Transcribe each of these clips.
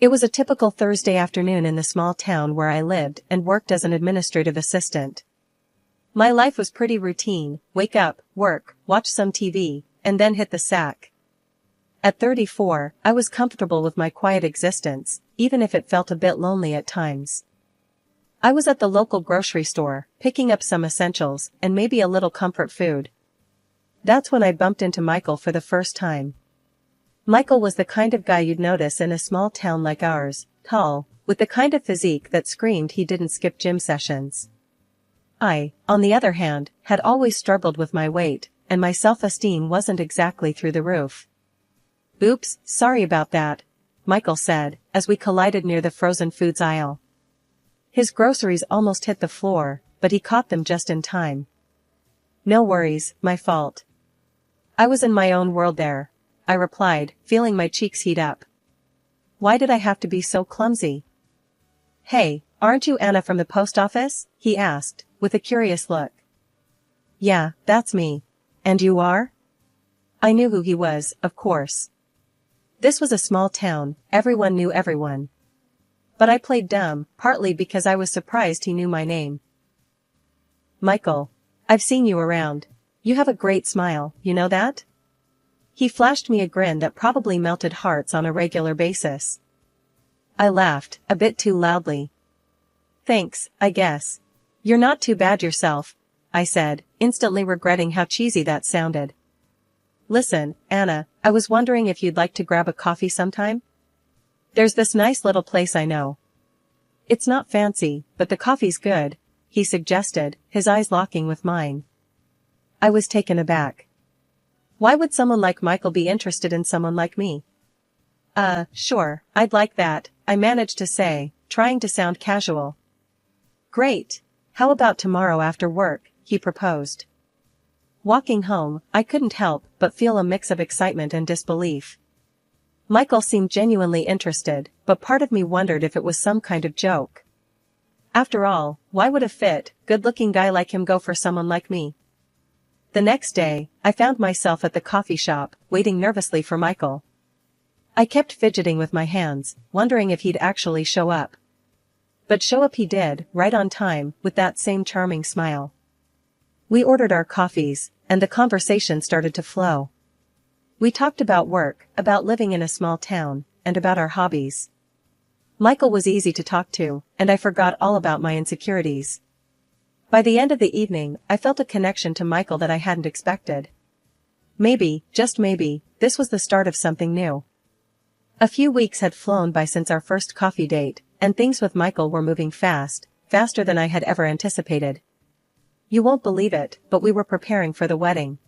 It was a typical Thursday afternoon in the small town where I lived and worked as an administrative assistant. My life was pretty routine: wake up, work, watch some TV, and then hit the sack. At 34, I was comfortable with my quiet existence, even if it felt a bit lonely at times. I was at the local grocery store, picking up some essentials and maybe a little comfort food. That's when I bumped into Michael for the first time. Michael was the kind of guy you'd notice in a small town like ours, tall, with the kind of physique that screamed he didn't skip gym sessions. I, on the other hand, had always struggled with my weight, and my self-esteem wasn't exactly through the roof. "Oops, sorry about that," Michael said, as we collided near the frozen foods aisle. His groceries almost hit the floor, but he caught them just in time. "No worries, my fault. I was in my own world there," I replied, feeling my cheeks heat up. Why did I have to be so clumsy? "Hey, aren't you Anna from the post office?" he asked, with a curious look. "Yeah, that's me. And you are?" I knew who he was, of course. This was a small town, everyone knew everyone. But I played dumb, partly because I was surprised he knew my name. "Michael, I've seen you around. You have a great smile, you know that?" He flashed me a grin that probably melted hearts on a regular basis. I laughed, a bit too loudly. "Thanks, I guess. You're not too bad yourself," I said, instantly regretting how cheesy that sounded. "Listen, Anna, I was wondering if you'd like to grab a coffee sometime? There's this nice little place I know. It's not fancy, but the coffee's good," he suggested, his eyes locking with mine. I was taken aback. Why would someone like Michael be interested in someone like me? Sure, I'd like that," I managed to say, trying to sound casual. "Great. How about tomorrow after work?" he proposed. Walking home, I couldn't help but feel a mix of excitement and disbelief. Michael seemed genuinely interested, but part of me wondered if it was some kind of joke. After all, why would a fit, good-looking guy like him go for someone like me? The next day, I found myself at the coffee shop, waiting nervously for Michael. I kept fidgeting with my hands, wondering if he'd actually show up. But show up he did, right on time, with that same charming smile. We ordered our coffees, and the conversation started to flow. We talked about work, about living in a small town, and about our hobbies. Michael was easy to talk to, and I forgot all about my insecurities. By the end of the evening, I felt a connection to Michael that I hadn't expected. Maybe, just maybe, this was the start of something new. A few weeks had flown by since our first coffee date, and things with Michael were moving fast, faster than I had ever anticipated. You won't believe it, but we were preparing for the wedding.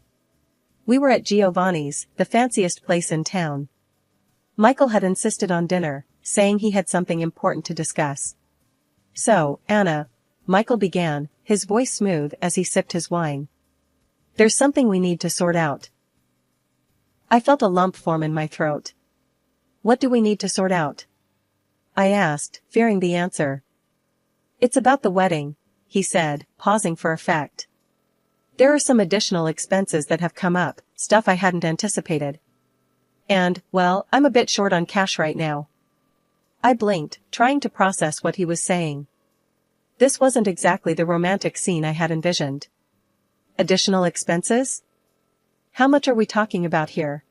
We were at Giovanni's, the fanciest place in town. Michael had insisted on dinner, saying he had something important to discuss. "So, Anna," Michael began, his voice smooth as he sipped his wine. "There's something we need to sort out." I felt a lump form in my throat. "What do we need to sort out?" I asked, fearing the answer. "It's about the wedding," he said, pausing for effect. "There are some additional expenses that have come up, stuff I hadn't anticipated. And, well, I'm a bit short on cash right now." I blinked, trying to process what he was saying. This wasn't exactly the romantic scene I had envisioned. Additional expenses? How much are we talking about here?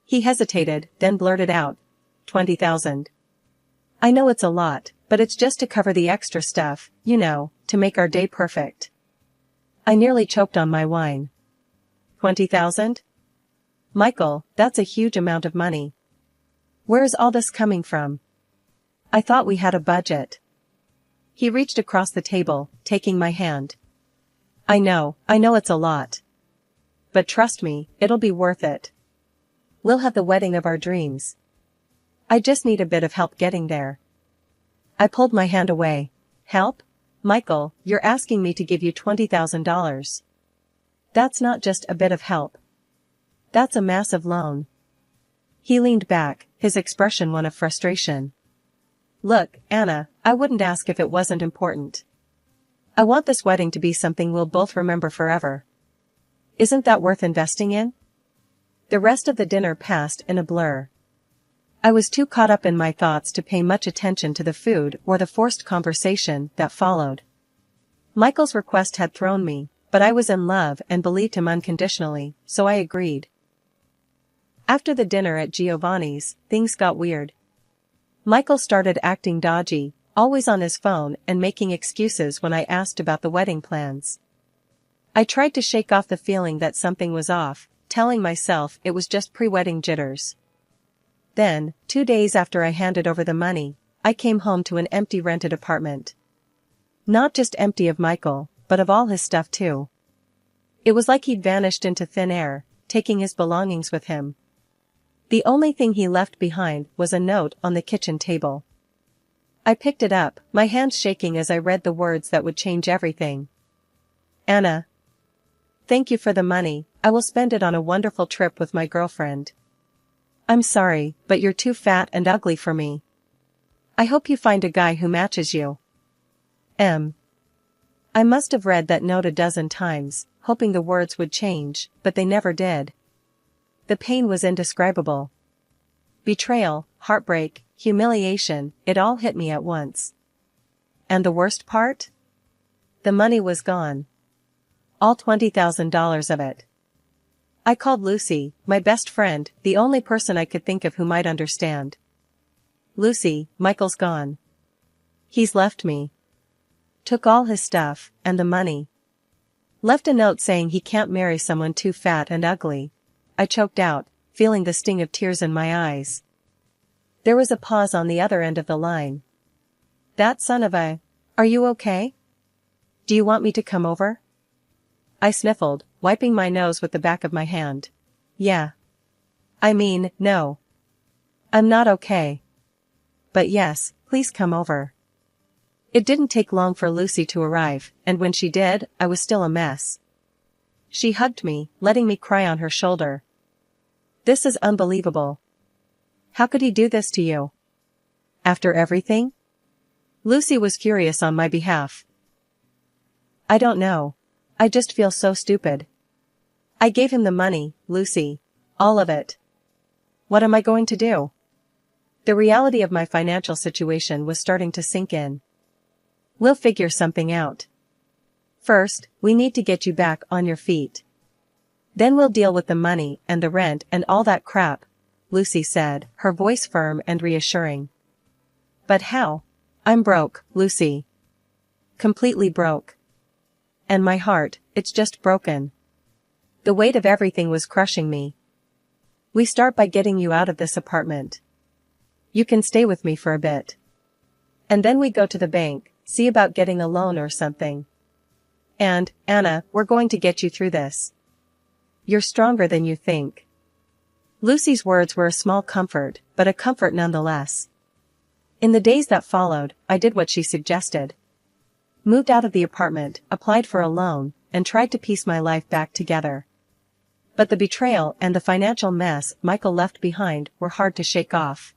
He hesitated, then blurted out, 20,000. I know it's a lot, but it's just to cover the extra stuff, you know, to make our day perfect. I nearly choked on my wine. 20,000? Michael, that's a huge amount of money. Where is all this coming from? I thought we had a budget. He reached across the table, taking my hand. I know it's a lot. But trust me, it'll be worth it. We'll have the wedding of our dreams. I just need a bit of help getting there. I pulled my hand away. Help? Michael, you're asking me to give you $20,000. That's not just a bit of help. That's a massive loan. He leaned back, his expression one of frustration. Look, Anna, I wouldn't ask if it wasn't important. I want this wedding to be something we'll both remember forever. Isn't that worth investing in? The rest of the dinner passed in a blur. I was too caught up in my thoughts to pay much attention to the food or the forced conversation that followed. Michael's request had thrown me, but I was in love and believed him unconditionally, so I agreed. After the dinner at Giovanni's, things got weird. Michael started acting dodgy, always on his phone and making excuses when I asked about the wedding plans. I tried to shake off the feeling that something was off, telling myself it was just pre-wedding jitters. Then, 2 days after I handed over the money, I came home to an empty rented apartment. Not just empty of Michael, but of all his stuff too. It was like he'd vanished into thin air, taking his belongings with him. The only thing he left behind was a note on the kitchen table. I picked it up, my hands shaking as I read the words that would change everything. Anna. Thank you for the money, I will spend it on a wonderful trip with my girlfriend. I'm sorry, but you're too fat and ugly for me. I hope you find a guy who matches you. M. I must have read that note a dozen times, hoping the words would change, but they never did. The pain was indescribable. Betrayal, heartbreak, humiliation, it all hit me at once. And the worst part? The money was gone. All $20,000 of it. I called Lucy, my best friend, the only person I could think of who might understand. Lucy, Michael's gone. He's left me. Took all his stuff, and the money. Left a note saying he can't marry someone too fat and ugly. I choked out, feeling the sting of tears in my eyes. There was a pause on the other end of the line. That son of a... Are you okay? Do you want me to come over? I sniffled, wiping my nose with the back of my hand. Yeah. I mean, no. I'm not okay. But yes, please come over. It didn't take long for Lucy to arrive, and when she did, I was still a mess. She hugged me, letting me cry on her shoulder. This is unbelievable. How could he do this to you? After everything? Lucy was furious on my behalf. I don't know. I just feel so stupid. I gave him the money, Lucy. All of it. What am I going to do? The reality of my financial situation was starting to sink in. We'll figure something out. First, we need to get you back on your feet. Then we'll deal with the money and the rent and all that crap, Lucy said, her voice firm and reassuring. But how? I'm broke, Lucy. Completely broke. And my heart, it's just broken. The weight of everything was crushing me. We start by getting you out of this apartment. You can stay with me for a bit. And then we go to the bank, see about getting a loan or something. And, Anna, we're going to get you through this. You're stronger than you think. Lucy's words were a small comfort, but a comfort nonetheless. In the days that followed, I did what she suggested. Moved out of the apartment, applied for a loan, and tried to piece my life back together. But the betrayal and the financial mess Michael left behind were hard to shake off.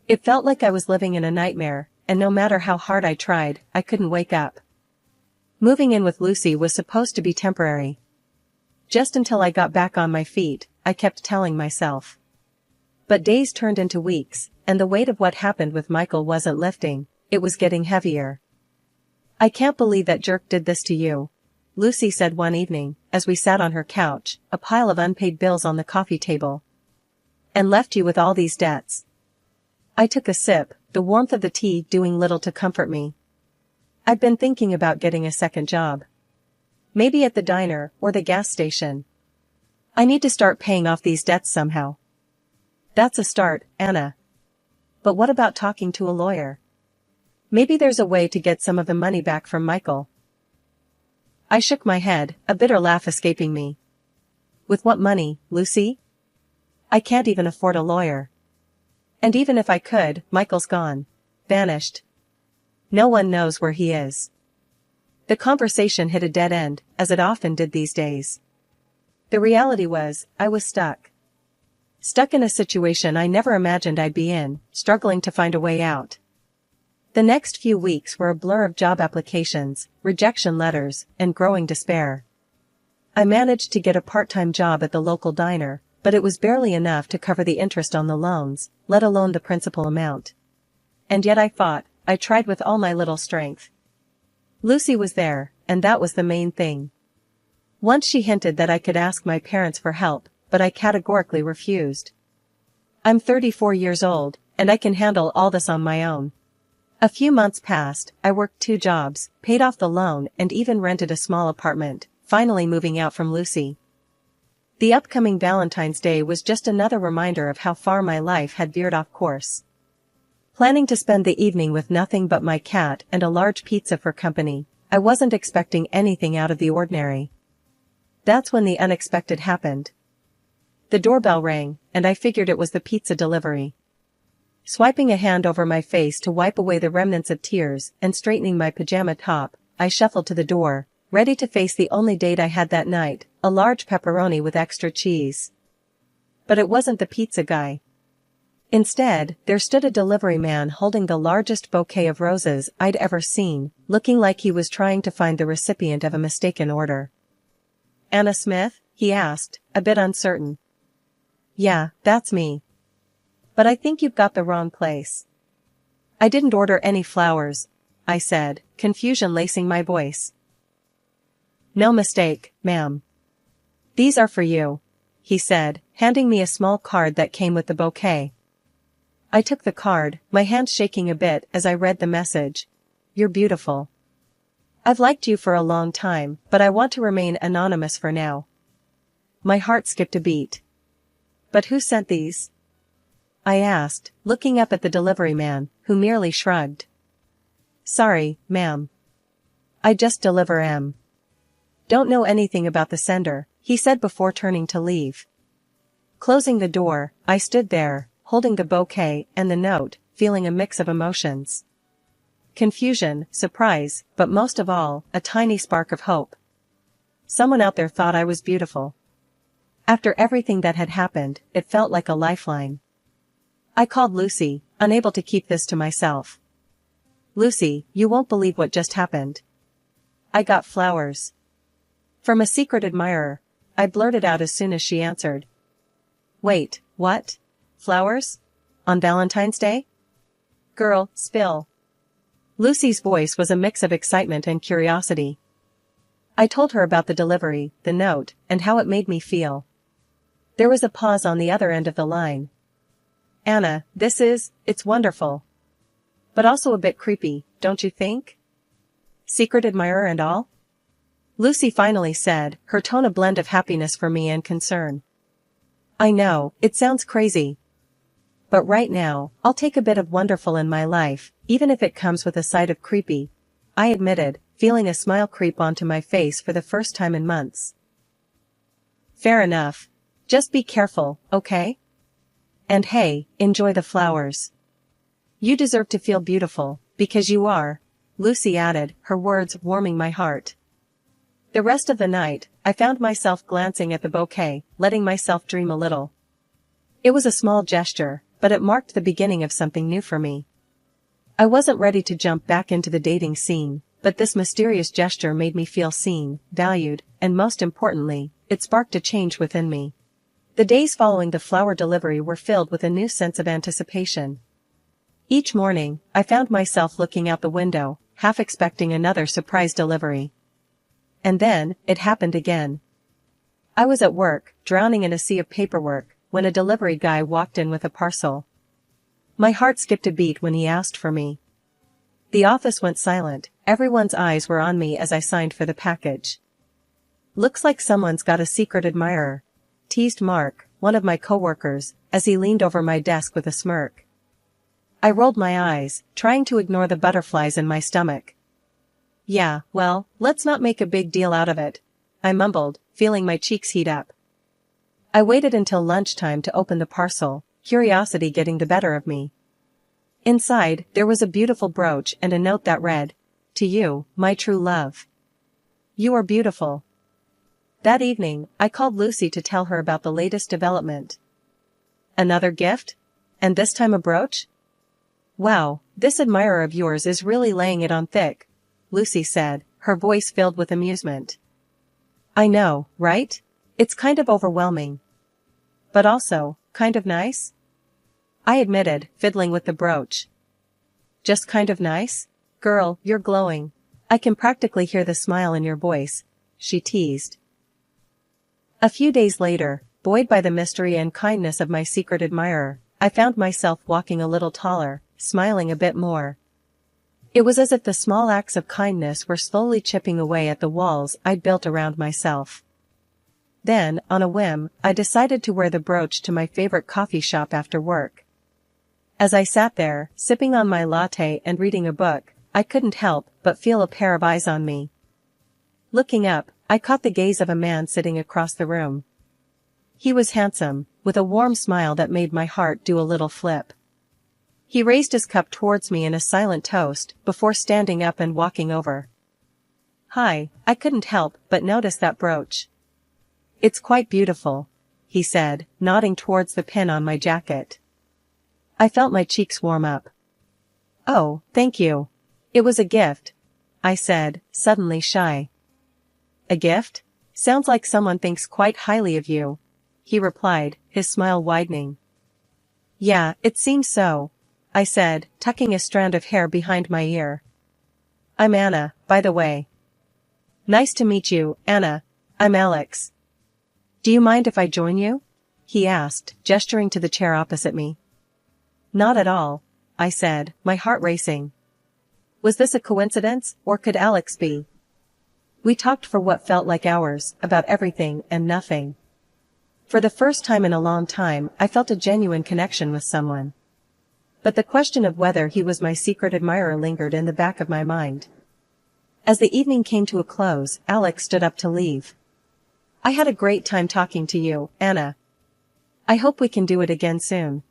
It felt like I was living in a nightmare, and no matter how hard I tried, I couldn't wake up. Moving in with Lucy was supposed to be temporary. Just until I got back on my feet, I kept telling myself. But days turned into weeks, and the weight of what happened with Michael wasn't lifting, it was getting heavier. I can't believe that jerk did this to you, Lucy said one evening, as we sat on her couch, a pile of unpaid bills on the coffee table. And left you with all these debts. I took a sip, the warmth of the tea doing little to comfort me. I'd been thinking about getting a second job. Maybe at the diner or the gas station. I need to start paying off these debts somehow. That's a start, Anna. But what about talking to a lawyer? Maybe there's a way to get some of the money back from Michael. I shook my head, a bitter laugh escaping me. With what money, Lucy? I can't even afford a lawyer. And even if I could, Michael's gone. Vanished. No one knows where he is. The conversation hit a dead end, as it often did these days. The reality was, I was stuck. Stuck in a situation I never imagined I'd be in, struggling to find a way out. The next few weeks were a blur of job applications, rejection letters, and growing despair. I managed to get a part-time job at the local diner, but it was barely enough to cover the interest on the loans, let alone the principal amount. And yet I tried with all my little strength. Lucy was there, and that was the main thing. Once she hinted that I could ask my parents for help, but I categorically refused. I'm 34 years old, and I can handle all this on my own. A few months passed, I worked 2 jobs, paid off the loan and even rented a small apartment, finally moving out from Lucy. The upcoming Valentine's Day was just another reminder of how far my life had veered off course. Planning to spend the evening with nothing but my cat and a large pizza for company, I wasn't expecting anything out of the ordinary. That's when the unexpected happened. The doorbell rang, and I figured it was the pizza delivery. Swiping a hand over my face to wipe away the remnants of tears and straightening my pajama top, I shuffled to the door, ready to face the only date I had that night, a large pepperoni with extra cheese. But it wasn't the pizza guy. Instead, there stood a delivery man holding the largest bouquet of roses I'd ever seen, looking like he was trying to find the recipient of a mistaken order. "Anna Smith?" he asked, a bit uncertain. "Yeah, that's me. But I think you've got the wrong place." "I didn't order any flowers," I said, confusion lacing my voice. "No mistake, ma'am. These are for you," he said, handing me a small card that came with the bouquet. I took the card, my hand shaking a bit as I read the message. "You're beautiful. I've liked you for a long time, but I want to remain anonymous for now." My heart skipped a beat. "But who sent these?" I asked, looking up at the delivery man, who merely shrugged. "Sorry, ma'am. I just deliver 'em. Don't know anything about the sender," he said before turning to leave. Closing the door, I stood there, holding the bouquet and the note, feeling a mix of emotions. Confusion, surprise, but most of all, a tiny spark of hope. Someone out there thought I was beautiful. After everything that had happened, it felt like a lifeline. I called Lucy, unable to keep this to myself. "Lucy, you won't believe what just happened. I got flowers. From a secret admirer," I blurted out as soon as she answered. "Wait, what? Flowers? On Valentine's Day? Girl, spill." Lucy's voice was a mix of excitement and curiosity. I told her about the delivery, the note, and how it made me feel. There was a pause on the other end of the line. "Anna, it's wonderful. But also a bit creepy, don't you think? Secret admirer and all?" Lucy finally said, her tone a blend of happiness for me and concern. "I know, it sounds crazy. But right now, I'll take a bit of wonderful in my life, even if it comes with a side of creepy," I admitted, feeling a smile creep onto my face for the first time in months. "Fair enough. Just be careful, okay? And hey, enjoy the flowers. You deserve to feel beautiful, because you are," Lucy added, her words warming my heart. The rest of the night, I found myself glancing at the bouquet, letting myself dream a little. It was a small gesture, but it marked the beginning of something new for me. I wasn't ready to jump back into the dating scene, but this mysterious gesture made me feel seen, valued, and most importantly, it sparked a change within me. The days following the flower delivery were filled with a new sense of anticipation. Each morning, I found myself looking out the window, half expecting another surprise delivery. And then, it happened again. I was at work, drowning in a sea of paperwork, when a delivery guy walked in with a parcel. My heart skipped a beat when he asked for me. The office went silent, everyone's eyes were on me as I signed for the package. "Looks like someone's got a secret admirer," teased Mark, one of my coworkers, as he leaned over my desk with a smirk. I rolled my eyes, trying to ignore the butterflies in my stomach. "Yeah, well, let's not make a big deal out of it," I mumbled, feeling my cheeks heat up. I waited until lunchtime to open the parcel, curiosity getting the better of me. Inside, there was a beautiful brooch and a note that read, "To you, my true love. You are beautiful." That evening, I called Lucy to tell her about the latest development. "Another gift? And this time a brooch? Wow, this admirer of yours is really laying it on thick," Lucy said, her voice filled with amusement. "I know, right? It's kind of overwhelming. But also, kind of nice? I admitted, fiddling with the brooch. Just kind of nice? Girl, you're glowing. I can practically hear the smile in your voice, she teased. A few days later, buoyed by the mystery and kindness of my secret admirer, I found myself walking a little taller, smiling a bit more. It was as if the small acts of kindness were slowly chipping away at the walls I'd built around myself. Then, on a whim, I decided to wear the brooch to my favorite coffee shop after work. As I sat there, sipping on my latte and reading a book, I couldn't help but feel a pair of eyes on me. Looking up, I caught the gaze of a man sitting across the room. He was handsome, with a warm smile that made my heart do a little flip. He raised his cup towards me in a silent toast, before standing up and walking over. Hi, I couldn't help but notice that brooch. It's quite beautiful, he said, nodding towards the pin on my jacket. I felt my cheeks warm up. Oh, thank you. It was a gift, I said, suddenly shy. A gift? Sounds like someone thinks quite highly of you, he replied, his smile widening. Yeah, it seems so, I said, tucking a strand of hair behind my ear. I'm Anna, by the way. Nice to meet you, Anna. I'm Alex. Do you mind if I join you? He asked, gesturing to the chair opposite me. Not at all, I said, my heart racing. Was this a coincidence, or could Alex be? We talked for what felt like hours, about everything and nothing. For the first time in a long time, I felt a genuine connection with someone. But the question of whether he was my secret admirer lingered in the back of my mind. As the evening came to a close, Alex stood up to leave. I had a great time talking to you, Anna. I hope we can do it again soon.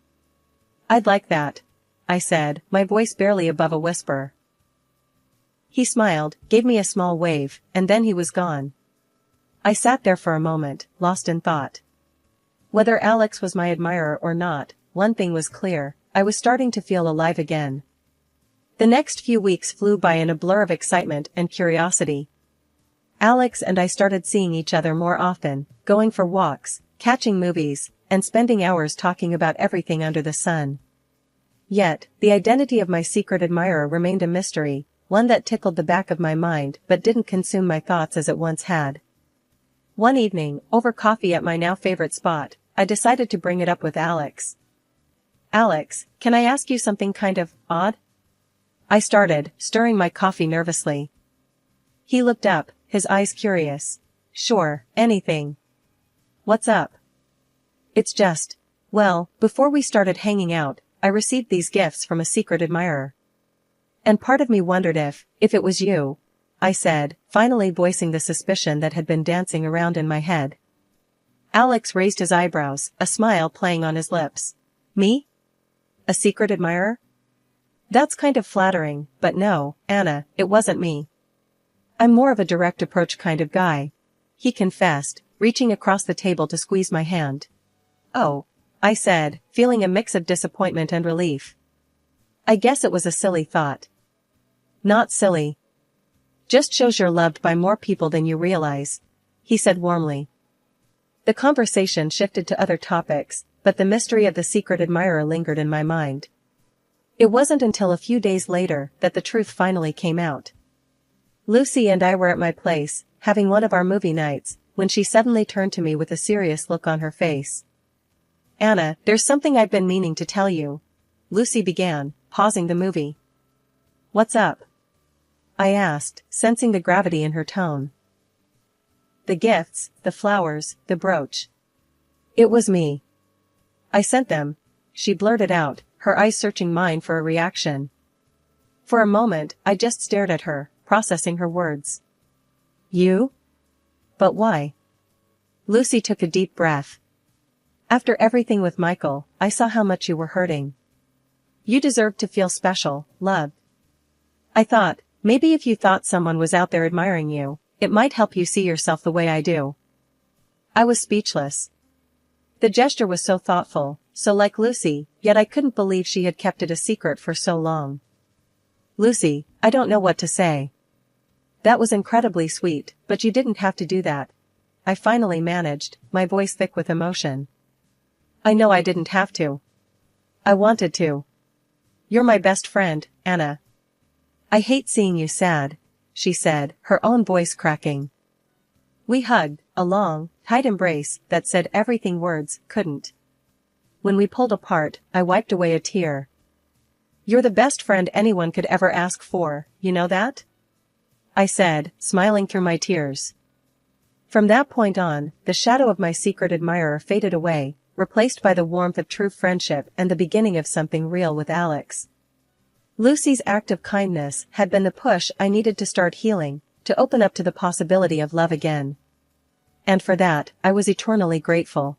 I'd like that, I said, my voice barely above a whisper. He smiled, gave me a small wave, and then he was gone. I sat there for a moment, lost in thought. Whether Alex was my admirer or not, one thing was clear. I was starting to feel alive again. The next few weeks flew by in a blur of excitement and curiosity. Alex and I started seeing each other more often, going for walks, catching movies, and spending hours talking about everything under the sun. Yet, the identity of my secret admirer remained a mystery, one that tickled the back of my mind but didn't consume my thoughts as it once had. One evening, over coffee at my now favorite spot, I decided to bring it up with Alex. Alex, can I ask you something kind of odd? I started, stirring my coffee nervously. He looked up, his eyes curious. Sure, anything. What's up? It's just, well, before we started hanging out, I received these gifts from a secret admirer. And part of me wondered if it was you, I said, finally voicing the suspicion that had been dancing around in my head. Alex raised his eyebrows, a smile playing on his lips. Me? A secret admirer? That's kind of flattering, but no, Anna, it wasn't me. I'm more of a direct approach kind of guy, he confessed, reaching across the table to squeeze my hand. Oh, I said, feeling a mix of disappointment and relief. I guess it was a silly thought. Not silly. Just shows you're loved by more people than you realize, he said warmly. The conversation shifted to other topics, but the mystery of the secret admirer lingered in my mind. It wasn't until a few days later that the truth finally came out. Lucy and I were at my place, having one of our movie nights, when she suddenly turned to me with a serious look on her face. Anna, there's something I've been meaning to tell you, Lucy began, pausing the movie. What's up? I asked, sensing the gravity in her tone. The gifts, the flowers, the brooch. It was me. I sent them, she blurted out, her eyes searching mine for a reaction. For a moment, I just stared at her, processing her words. You? But why? Lucy took a deep breath. After everything with Michael, I saw how much you were hurting. You deserved to feel special, loved. I thought, maybe if you thought someone was out there admiring you, it might help you see yourself the way I do. I was speechless. The gesture was so thoughtful, so like Lucy, yet I couldn't believe she had kept it a secret for so long. Lucy, I don't know what to say. That was incredibly sweet, but you didn't have to do that. I finally managed, my voice thick with emotion. I know I didn't have to. I wanted to. You're my best friend, Anna. I hate seeing you sad, she said, her own voice cracking. We hugged, a long, tight embrace that said everything words couldn't. When we pulled apart, I wiped away a tear. You're the best friend anyone could ever ask for, you know that? I said, smiling through my tears. From that point on, the shadow of my secret admirer faded away, replaced by the warmth of true friendship and the beginning of something real with Alex. Lucy's act of kindness had been the push I needed to start healing, to open up to the possibility of love again. And for that, I was eternally grateful.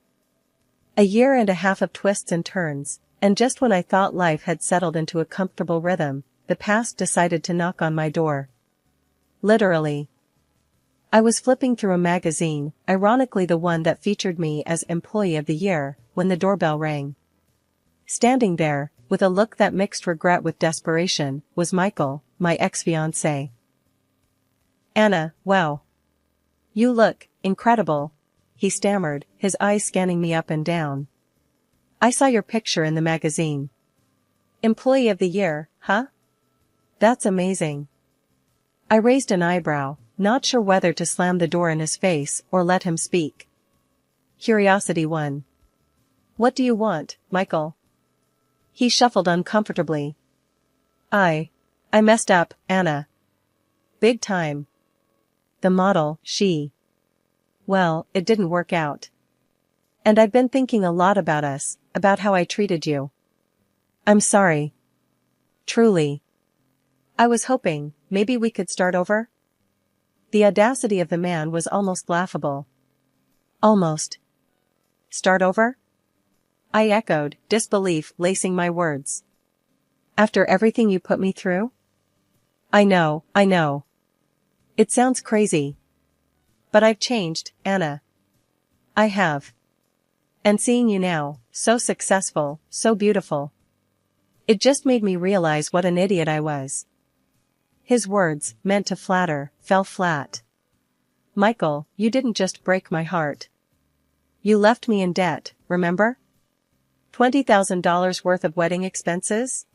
A year and a half of twists and turns, and just when I thought life had settled into a comfortable rhythm, the past decided to knock on my door. Literally. I was flipping through a magazine, ironically the one that featured me as Employee of the Year, when the doorbell rang. Standing there, with a look that mixed regret with desperation, was Michael, my ex-fiancé. Anna, wow. You look incredible, he stammered, his eyes scanning me up and down. I saw your picture in the magazine. Employee of the Year, huh? That's amazing. I raised an eyebrow, not sure whether to slam the door in his face or let him speak. Curiosity won. What do you want, Michael? He shuffled uncomfortably. I messed up, Anna. Big time. The model, well, it didn't work out. And I've been thinking a lot about us, about how I treated you. I'm sorry. Truly. I was hoping, maybe we could start over? The audacity of the man was almost laughable. Almost. Start over? I echoed, disbelief lacing my words. After everything you put me through? I know. It sounds crazy. But I've changed, Anna. I have. And seeing you now, so successful, so beautiful. It just made me realize what an idiot I was. His words, meant to flatter, fell flat. Michael, you didn't just break my heart. You left me in debt, remember? $20,000 worth of wedding expenses?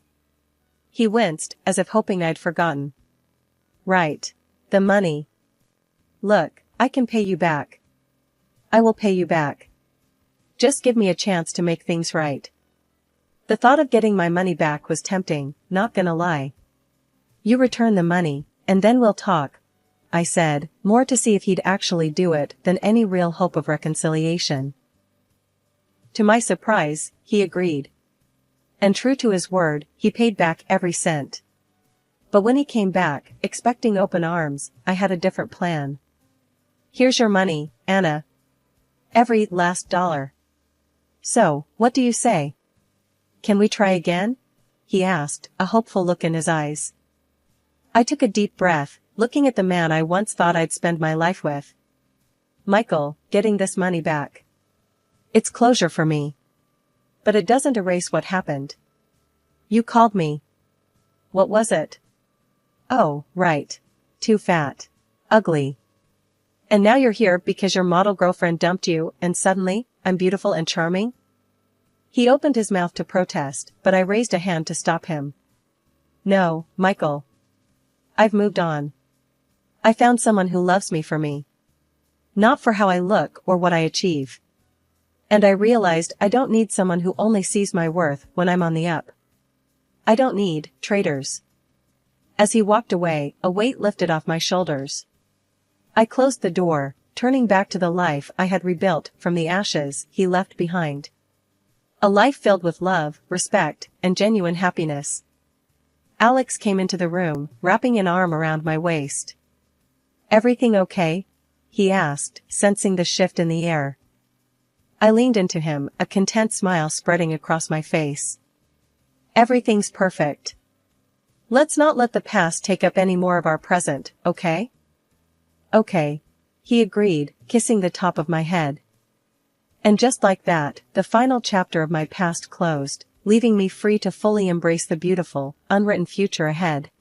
He winced, as if hoping I'd forgotten. Right. The money. Look, I can pay you back. I will pay you back. Just give me a chance to make things right. The thought of getting my money back was tempting, not gonna lie. You return the money, and then we'll talk, I said, more to see if he'd actually do it than any real hope of reconciliation. To my surprise, he agreed. And true to his word, he paid back every cent. But when he came back, expecting open arms, I had a different plan. Here's your money, Anna. Every last dollar. So, what do you say? Can we try again? He asked, a hopeful look in his eyes. I took a deep breath, looking at the man I once thought I'd spend my life with. Michael, getting this money back. It's closure for me. But it doesn't erase what happened. You called me. What was it? Oh, right. Too fat. Ugly. And now you're here because your model girlfriend dumped you, and suddenly, I'm beautiful and charming? He opened his mouth to protest, but I raised a hand to stop him. No, Michael. I've moved on. I found someone who loves me for me. Not for how I look or what I achieve. And I realized I don't need someone who only sees my worth when I'm on the up. I don't need traitors. As he walked away, a weight lifted off my shoulders. I closed the door, turning back to the life I had rebuilt from the ashes he left behind. A life filled with love, respect, and genuine happiness. Alex came into the room, wrapping an arm around my waist. Everything okay? He asked, sensing the shift in the air. I leaned into him, a content smile spreading across my face. Everything's perfect. Let's not let the past take up any more of our present, okay? Okay. He agreed, kissing the top of my head. And just like that, the final chapter of my past closed, leaving me free to fully embrace the beautiful, unwritten future ahead.